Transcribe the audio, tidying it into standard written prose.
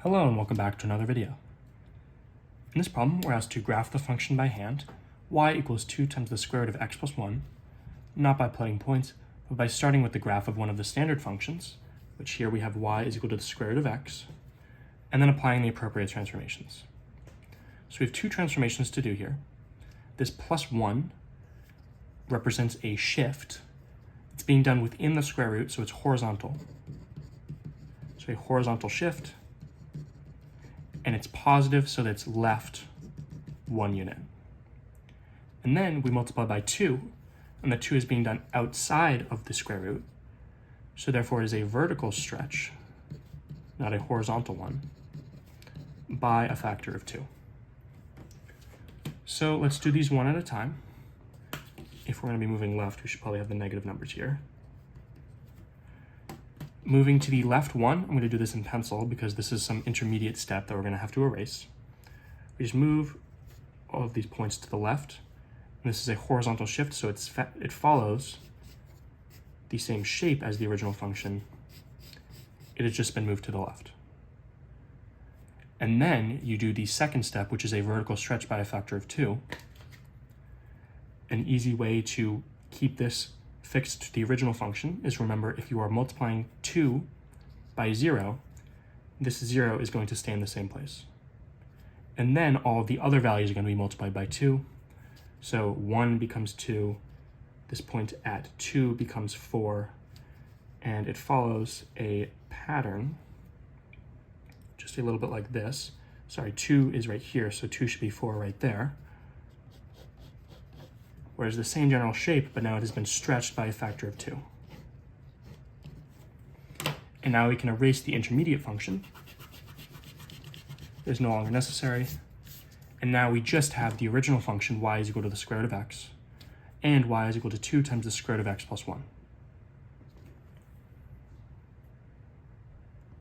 Hello and welcome back to another video. In this problem, we're asked to graph the function by hand, y equals 2 times the square root of x plus 1, not by plotting points, but by starting with the graph of one of the standard functions, which here we have y is equal to the square root of x, and then applying the appropriate transformations. So we have two transformations to do here. This plus 1 represents a shift. It's being done within the square root, so it's horizontal. So a horizontal shift, and it's positive, so that's left 1 unit. And then we multiply by 2, and the 2 is being done outside of the square root, so therefore it is a vertical stretch, not a horizontal one, by a factor of 2. So let's do these one at a time. If we're going to be moving left, we should probably have the negative numbers here. Moving to the left one, I'm going to do this in pencil because this is some intermediate step that we're going to have to erase. We just move all of these points to the left. And this is a horizontal shift, so it follows the same shape as the original function. It has just been moved to the left. And then you do the second step, which is a vertical stretch by a factor of 2. An easy way to keep this fixed to the original function is, remember, if you are multiplying 2 by 0, this 0 is going to stay in the same place. And then all of the other values are going to be multiplied by 2. So 1 becomes 2, this point at 2 becomes 4, and it follows a pattern just a little bit like this. Sorry, 2 is right here, so 2 should be 4 right there. Whereas the same general shape, but now it has been stretched by a factor of 2. And now we can erase the intermediate function. It is no longer necessary. And now we just have the original function, y is equal to the square root of x, and y is equal to 2 times the square root of x plus 1.